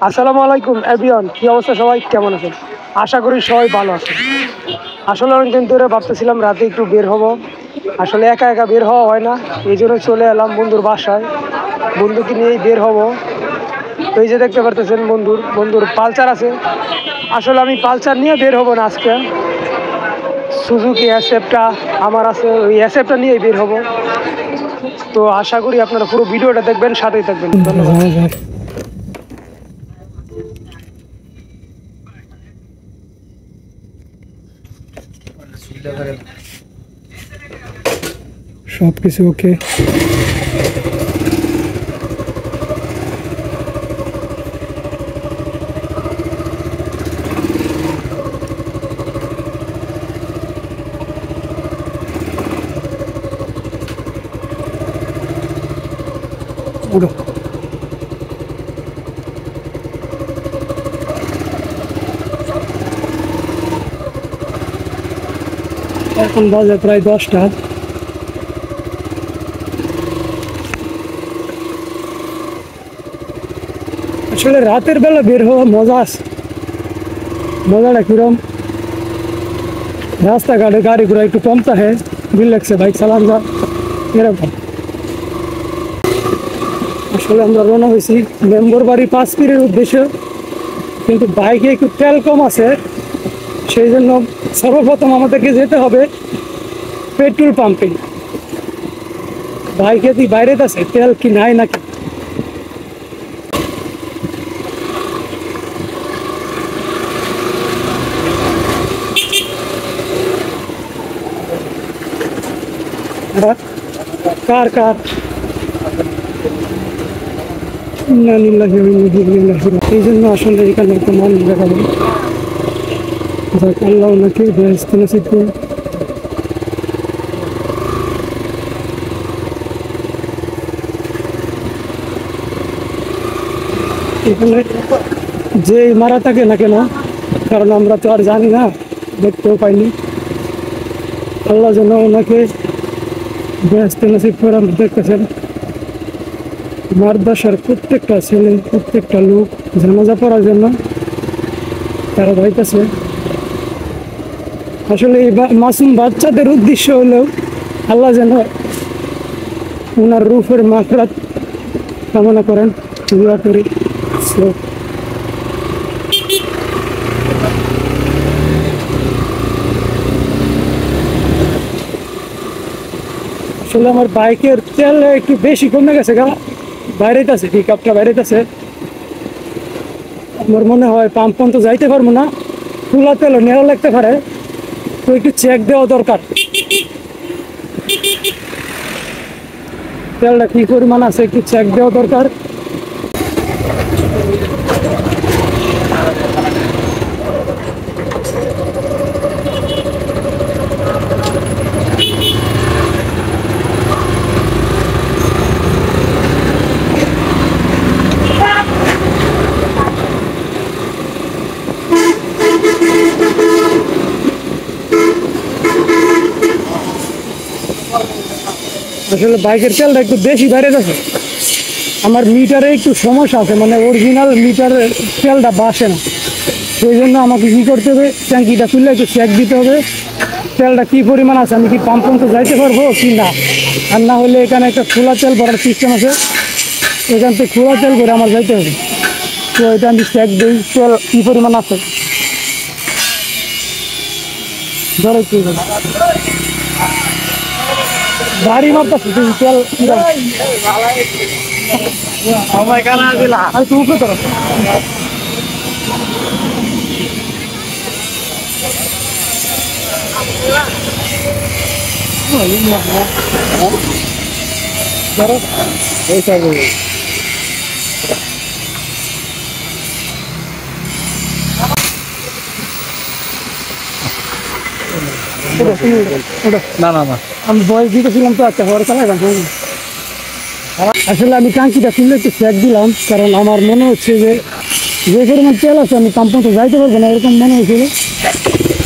আসসালামু আলাইকুম এভরিওয়ান, কি অবস্থা? সবাই কেমন আছেন? আশা করি সবাই ভালো আছেন। আসলে অনেকদিন ধরে ভাবতেছিলাম রাতে একটু বের হব। আসলে একা একা বের হওয়া হয় না, এই জন্য চলে এলাম বন্ধুর বাসায়। বন্ধুকে নিয়েই বের হব। তো এই যে দেখতে পারতেছেন বন্ধুর পালচার আছে। আসলে আমি পালচার নিয়ে বের হব না আজকে, সুজুকি অ্যাসেপটা আমার আছে, ওই অ্যাসেপটা নিয়েই বের হব। তো আশা করি আপনারা পুরো ভিডিওটা দেখবেন, সাথেই থাকবেন। ধন্যবাদ। সব কিছু ওকে। উঠো। এখন বাজে প্রায় 10টা। আসলে রাতের বেলা বের হওয়া মজা আছে। মজাটা কিরম, রাস্তাঘাটে গাড়ি ঘোড়া একটু কম থাকে, রিল্যাক্সে বাইক চালান যা এরকম। আসলে আমরা রওনা হয়েছি মেম্বর বাড়ি 5 পীরের উদ্দেশ্যে, কিন্তু বাইকে একটু তেল কম আছে, সেই জন্য সর্বপ্রথম আমাদেরকে যেতে হবে পেট্রোল পাম্পে। বাইকে কি বাইরে আছে তেল কি নাই নাকি। কার কার এই জন্য আসলে এখানে একটা মানুষ দেখা যায়। আল্লাহ ওনাকে বেহেশত নসিব করুন। এখানে যে মারা থাকে না কেন, কারণ আমরা তো আর জানি না, দেখতেও পাইনি। আল্লাহ যেন ওনাকে বেহেশত নসিব করে। দেখতেছেন মাদ্রাসার প্রত্যেকটা ছেলে, প্রত্যেকটা লোক জানাজা পড়ার জন্য তারা যাইতেছে। আসলে এই মাসুম বাচ্চাদের উদ্দেশ্য হলেও আল্লাহ যেন ওনার রূপের মাগফিরাত কামনা করেন, দোয়া করি। আসলে আমার বাইকের তেল একটু বেশি কমে গেছে গা, বাইরেতেছে পিক আপটা বাইরেতেছে। আমার মনে হয় পাম্প পর্যন্ত যাইতে পারবো না, খোলা তেল নেওয়া লাগতে পারে, তো একটু চেক দেওয়া দরকার তেলটা কি পরিমাণ আছে, একটু চেক দেওয়া দরকার। আসলে বাইকের তেলটা একটু বেশি বাইরে যাচ্ছে, আমার মিটারে একটু সমস্যা আছে, মানে অরিজিনাল মিটারের তেলটা বাসে না। সেই জন্য আমাকে কী করতে হবে, ট্যাঙ্কিটা খুললে একটু চেক দিতে হবে তেলটা কী পরিমাণ আছে, আমি কি পাম্প পর্যন্ত যাইতে পারবো কি না। আর না হলে এখানে একটা খোলা তেল ভরার সিস্টেম আছে, এখান থেকে খোলা তেল করে আমার যাইতে হবে। তো এটা আমি চেক দিই তেল কী পরিমাণ আছে। ধরো কি গাড়ি মারতেছে তেল তুই তোর না না না, আমি বয়স দিতেছিলাম তো, আচ্ছা ঘরে চালাই। আসলে আমি টাঙ্কিটা খুললে একটু চেক দিলাম, কারণ আমার মনে হচ্ছে যে পরিমাণ তেল আছে আমি পাম্প পর্যন্ত যাইতে পারবো না, এরকম মনে হয়েছিল।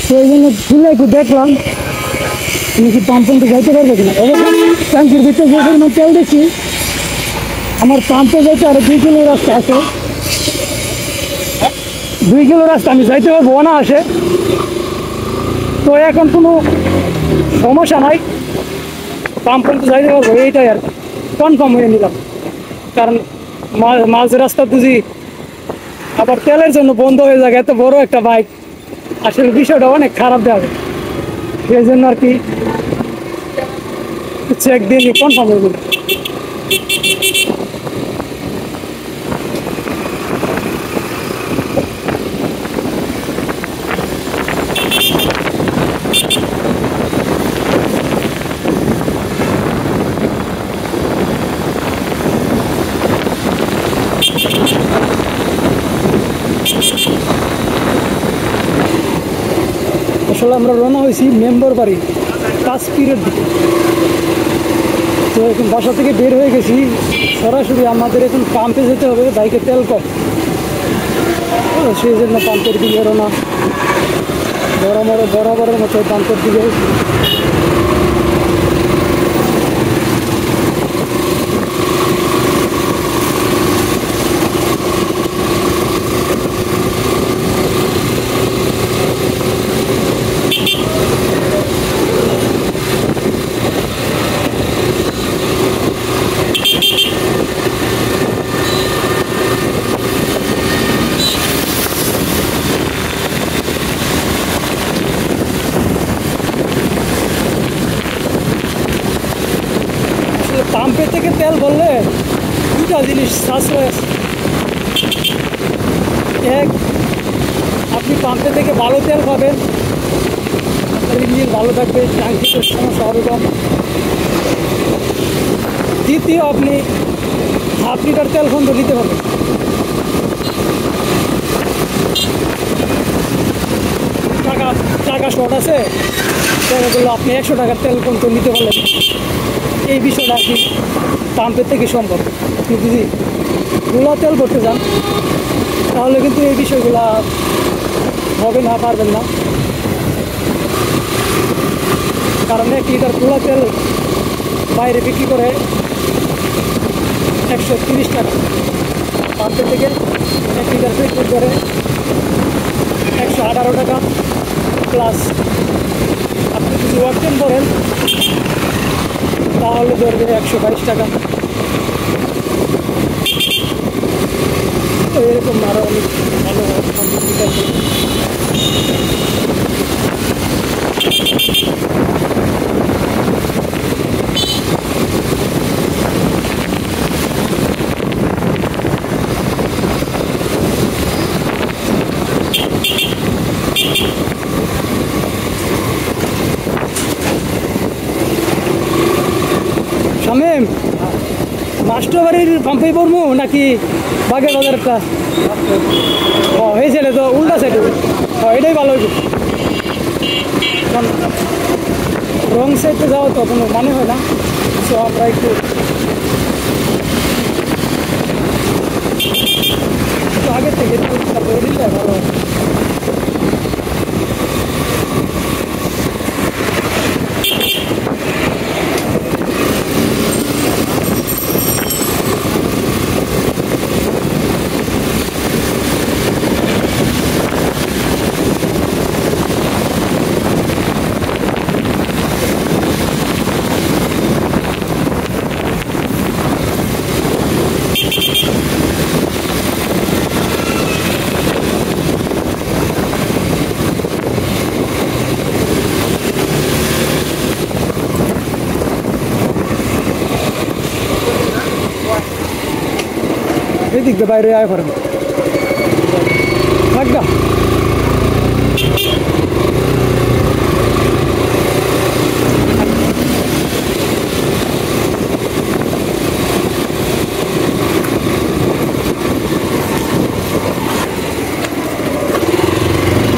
তো এই জন্য খুলে একটু দেখলাম আমি কি পাম্প পর্যন্ত যাইতে পারবো কিনা। ট্যাঙ্কির ভিতরে যে পরিমাণ তেল দেখছি, আমার পাম্পে যাইতে আরো 2 কিলো রাস্তা আছে। 2 কিলো রাস্তা আমি যাইতে পারবো না আসে। তো এখন কোনো সমস্যা নাই, পাম্প পর্যন্ত যাইতে পারবো, এইটাই আর কনফার্ম হয়ে নিলাম। কারণ মাঝ রাস্তা বুঝি আবার তেলের জন্য বন্ধ হয়ে যাবে, এত বড় একটা বাইক, আসলে বিষয়টা অনেক খারাপ দেবে, সেই জন্য আর কি চেক দিয়ে কনফার্ম হয়ে গেল। আসলে আমরা রওনা হয়েছি মেম্বার বাড়ি কাশ্মীরের দিকে। তো এখন বাসা থেকে বের হয়ে গেছি, সরাসরি আমাদের এখন পাম্পে যেতে হবে, বাইকে তেল কম, সেই জন্য পাম্পের দিকে রওনা, বরাবরের মতো পাম্পের দিকে। পাম্পের থেকে তেল ভরলে দুটা জিনিস সাশ্রয় আছে। এক, আপনি পাম্পে থেকে ভালো তেল পাবেন, আপনার ইঞ্জিন ভালো থাকবে, ট্যাঙ্কিতে সমস্যা হবে কম। দ্বিতীয়, আপনি হাফ লিটার তেল পর্যন্ত নিতে পারবেন। টাকা শর্ট আছে, বললো আপনি 100 টাকার তেল পর্যন্ত নিতে পারলেন। এই বিষয়টা আর কি পাম্পের থেকে সম্ভব। আপনি যদি গোলা তেল করতে যান তাহলে কিন্তু এই বিষয়গুলো হবে না, পারবেন না। কারণ 1 লিটার গোলা তেল বাইরে বিক্রি করে 130 টাকা, পাম্পের থেকে 1 লিটার পেট্রোল করে 118 টাকা, প্লাস আপনি যদি ওয়াকটেন করেন তাহলে ধরবে 122 টাকা। তো এরকম আরও অনেক ভালো শামীম, মাস্টার বাড়ির পাম্পেই পড়বো নাকি বাগের বাজারটা? ও হয়েছিল তো উল্টা সাইডে, এটাই ভালো হইব। রং সাইডে যাওয়া তো কোনো মানে হয় না, তো আমরা একটু আগে থেকে করে দিলে ভালো হয়। এই দিক দিয়ে বাইরে আয় করেন থাকবা।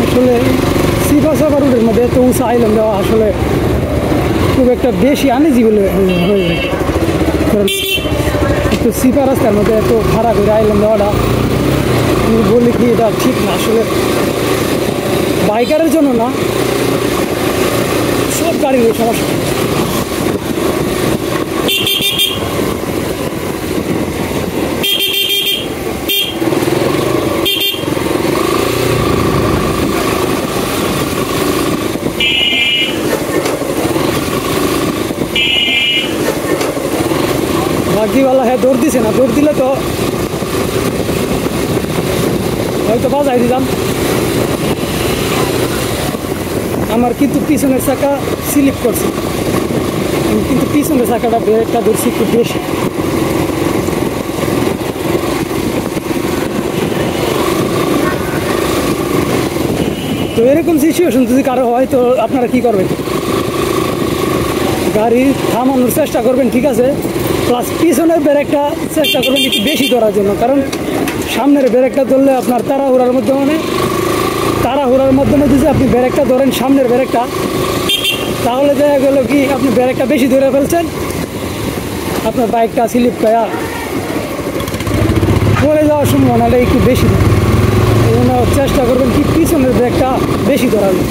আসলে সিপাসাপা রুটের মধ্যে এত উঁচা আইল্যান্ড দেওয়া আসলে খুব একটা বেশি আনইজি হয়ে যায়। কারণ একটু সিপা রাস্তার মধ্যে এত খারাপ করে আইল্যান্ড দেওয়াটা আমি বলি কি এটা ঠিক না। আসলে বাইকারের জন্য না, সব গাড়ির সমস্যা। ট্রাকদিওয়ালা হ্যাঁ দৌড় দিছে না, দৌড় দিলে তো হয়তো বাজাই দিলাম। আমার কিন্তু পিছনের চাকা স্লিপ করছে, আমি কিন্তু পিছনের চাকাটা ব্রেকটা ধরছি একটু বেশি। তো এরকম সিচুয়েশন যদি কারো হয় তো আপনারা কি করবেন? গাড়ি থামানোর চেষ্টা করবেন, ঠিক আছে, প্লাস পিছনের ব্রেকটা চেষ্টা করবেন একটু বেশি ধরার জন্য, কারণ সামনের ব্রেকটা ধরলে আপনার তাড়াহুড়ার মাধ্যমে যদি আপনি ব্রেকটা ধরেন সামনের ব্রেকটা, তাহলে দেখা গেল কি আপনি ব্রেকটা বেশি ধরে ফেলছেন, আপনার বাইকটা স্লিপ পায়া পড়ে যাওয়ার সম্ভাবনাটা একটু বেশি। এই জন্য চেষ্টা করবেন কি পিছনের ব্রেকটা বেশি ধরাবেন।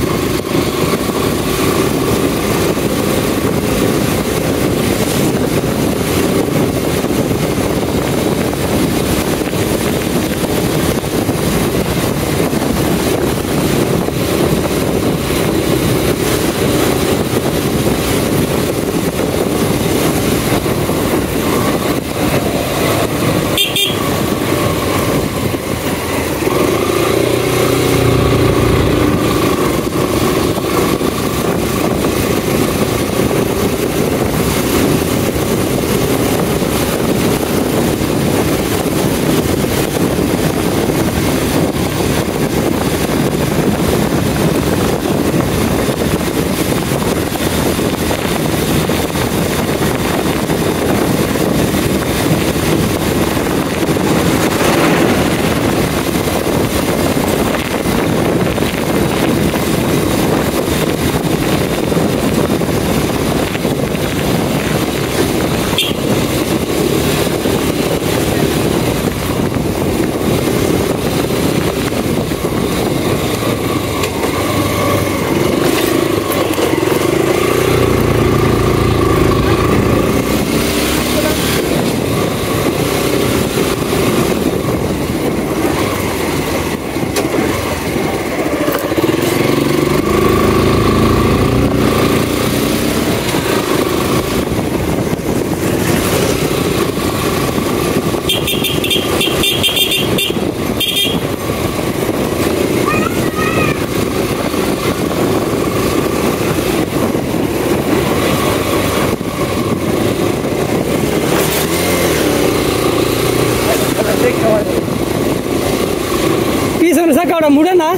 পিছনের চাকা ওটা মুড়ে না,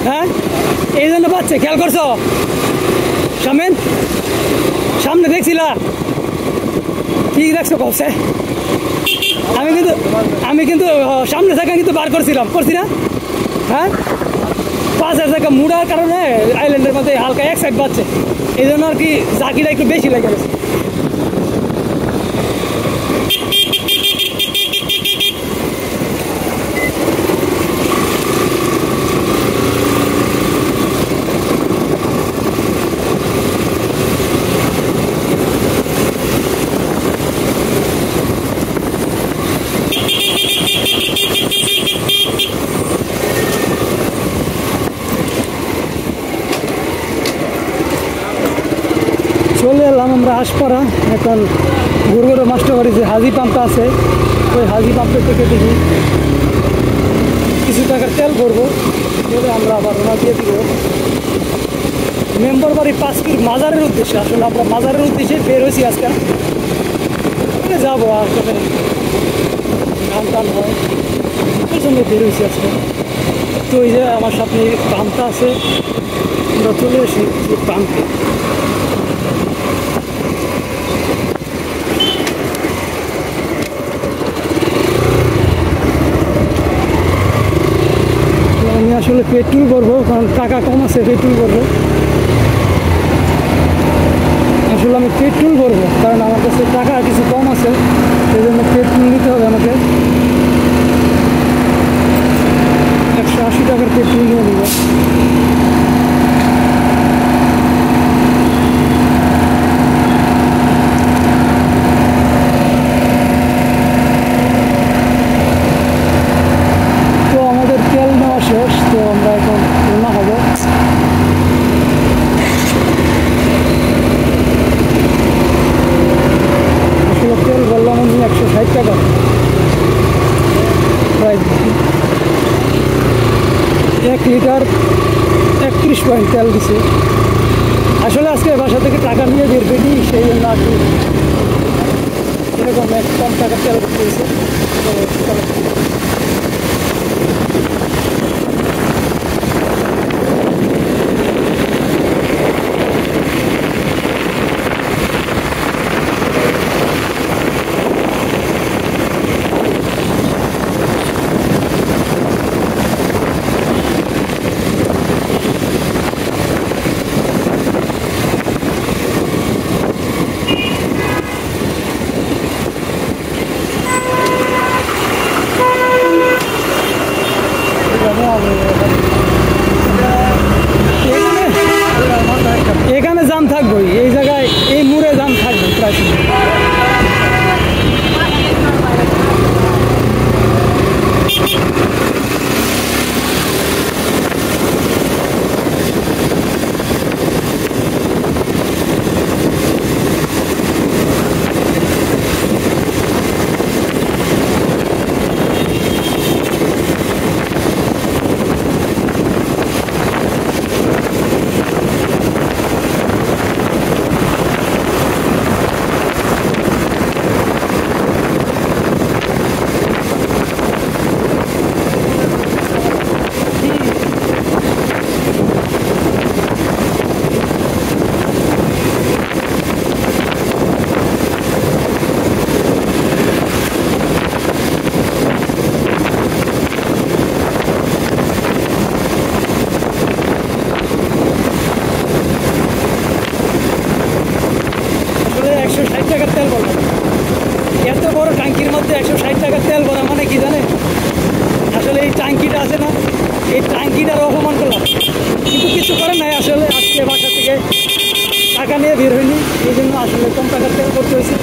হ্যাঁ এই জন্য পাচ্ছে। খেয়াল করছো সামনে দেখছিলা কি দেখছো কবছে? আমি কিন্তু সামনে চাকা কিন্তু বার করছি না, হ্যাঁ পাশের চাকা মুড়ার কারণে আইল্যান্ডের মধ্যে হালকা এক সাইড পাচ্ছে, এই জন্য আর কি জাকিটা একটু বেশি লেগে গেছে। চলে এলাম আমরা আশপাড়া। এখন গুরগুড়ো মাস্টারবাড়ি যে হাজি পাম্পটা আছে, ওই হাজি পাম্পের থেকে দেখি কিছু টাকার তেল ভরবো, বলে আমরা আবার রওনা দিয়ে দিব মেম্বার বাড়ি 5 কিলো মাজারের উদ্দেশ্যে। আসলে আমরা মাজারের উদ্দেশ্যে বের হয়েছি আজকে, যাবো আসলে গান টান হয় ওই জন্য বের হয়েছি আজকে। তো ওই যে আমার সামনে পাম্পটা আছে, আমরা চলে এসেছি পাম্পে। আমি আসলে পেট্রোল ভরবো, কারণ টাকা কম আছে, পেট্রোল ভরবো। আসলে আমি পেট্রোল ভরবো কারণ আমার কাছে টাকা কিছু কম আছে, সেই জন্য পেট্রোল নিতে হবে আমাকে। 180 টাকার পেট্রোল নিয়ে নিব। শেষ, তো আমরা এখন রওনা হব। আসলে তেল বললাম 1 লিটার 31 পয়েন্ট তেল দিছে। আসলে আজকে বাসা থেকে টাকা নিয়ে বের পেটি, সেই জন্য আর কি এরকম কম টাকার তেল করতে হয়েছে। এখানে জাম থাকবেই, এই জায়গায় এই মুড়ে জাম থাকবে প্রায় সময়। টাকার তেল ভরা, এত বড় ট্যাঙ্কির মধ্যে 160 টাকার তেল ভরা মানে কি জানে? আসলে এই ট্যাঙ্কিটা আছে না, এই ট্যাঙ্কিটার অপমান করলাম, কিন্তু কিছু করে নাই। আসলে আজকে বাসা থেকে টাকা নিয়ে বের হয়নি, এই জন্য আসলে কম টাকার তেল করতে হয়েছে।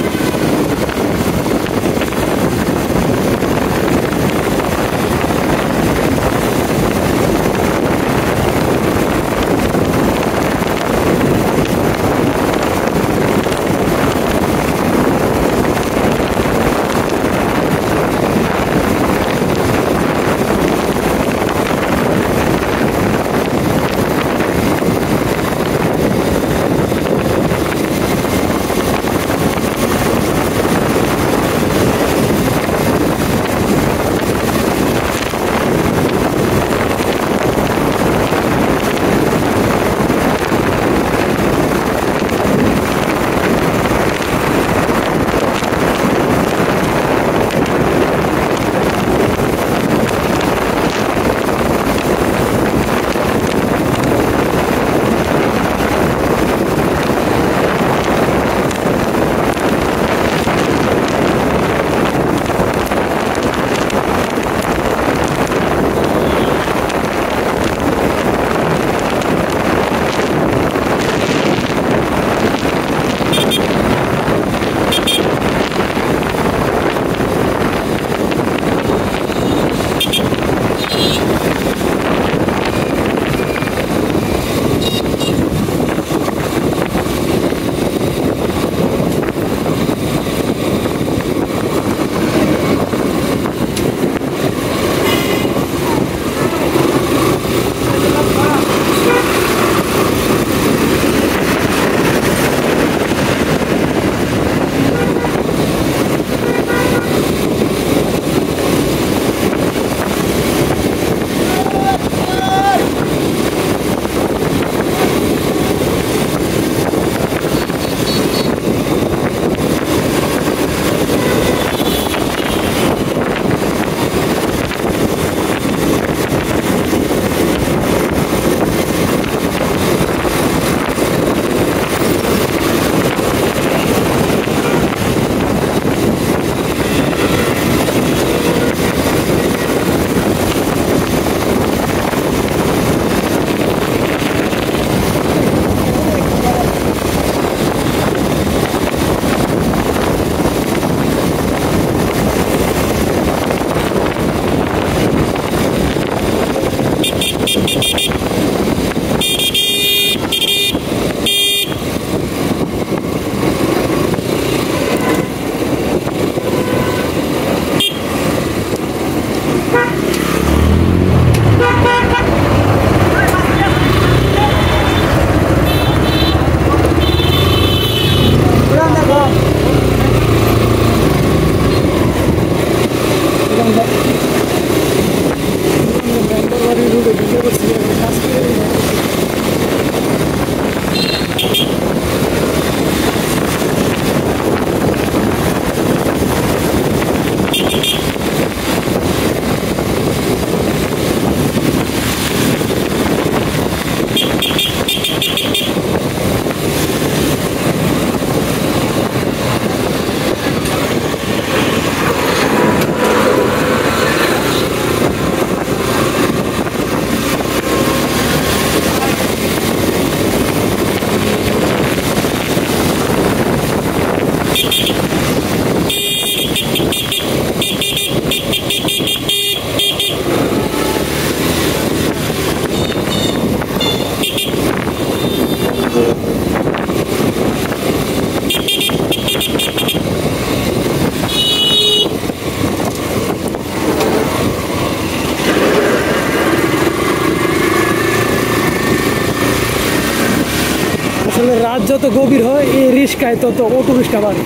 যত গভীর হয় এই রিস্কায় তত অটো রিস্কা বাড়ে।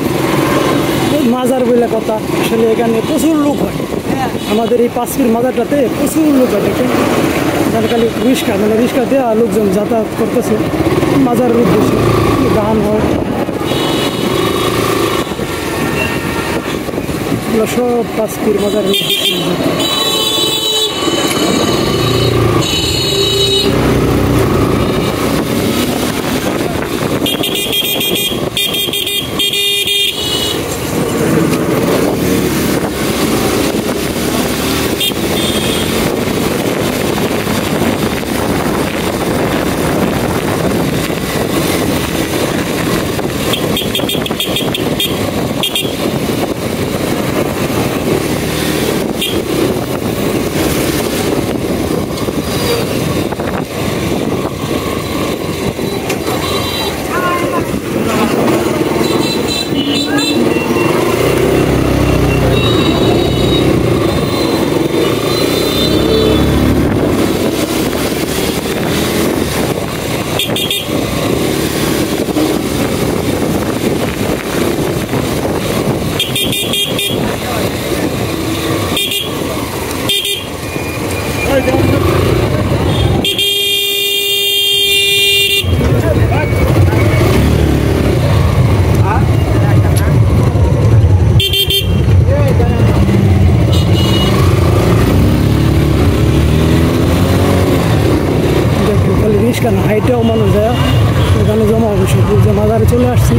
মাজার বলে কথা, আসলে এখানে প্রচুর লোক হয়। আমাদের এই 5 ফিট মাজারটাতে প্রচুর লোক হয় দেখে, যার খালি রিস্কা মানে রিস্কা দেওয়া লোকজন যাতায়াত করতেছে মাজারের উদ্দেশ্যে, দান হয়। সব 5 ফিট মাজারের উদ্দেশ্যে। কেন হাইটেও মানুষ যায়, এখানে জমা হবে সব, যে মাজারে চলে আসছি।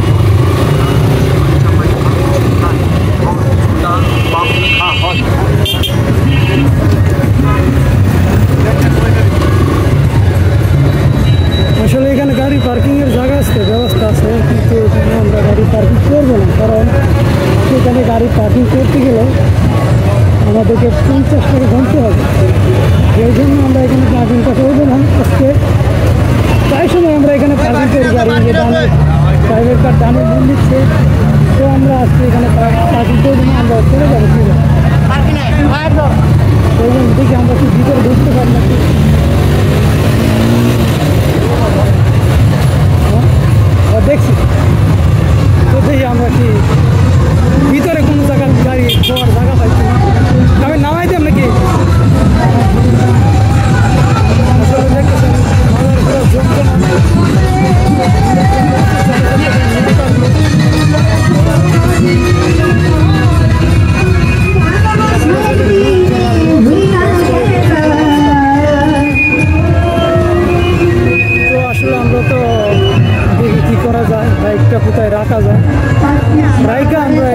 আসলে এখানে গাড়ি পার্কিংয়ের জায়গা আছে, ব্যবস্থা আছে, কিন্তু এখানে আমরা গাড়ি পার্কিং করবো না, কারণ এখানে গাড়ি পার্কিং করতে গেলে আমাদেরকে 50 টাকা গুনতে হবে। এই জন্য আমরা এখানে পার্কিংটা করবো না আজকে। প্রায় সময় আমরা এখানে পার্কিং করি, গাড়ি যে দামে প্রাইভেট কার দামে মূল দিচ্ছে, তো আমরা আজকে এখানে পার্কিং করবো না, আমরা চলে যাবো। সেই জন্য দেখি আমরা কি ভিতরে ঢুকতে পারি নাকি। দেখছি তো, দেখি আমরা কি ভিতরে কোনো জায়গায় গাড়ি যাওয়ার জায়গা পাইছি না। আমি নামাই দেব নাকি? আসলে দেখতেছেন মাজার ঘোরা জমজম। তো আসলে আমরা তো দেখি কী করা যায়, বাইকটা কোথায় রাখা যায়, বাইকটা আমরা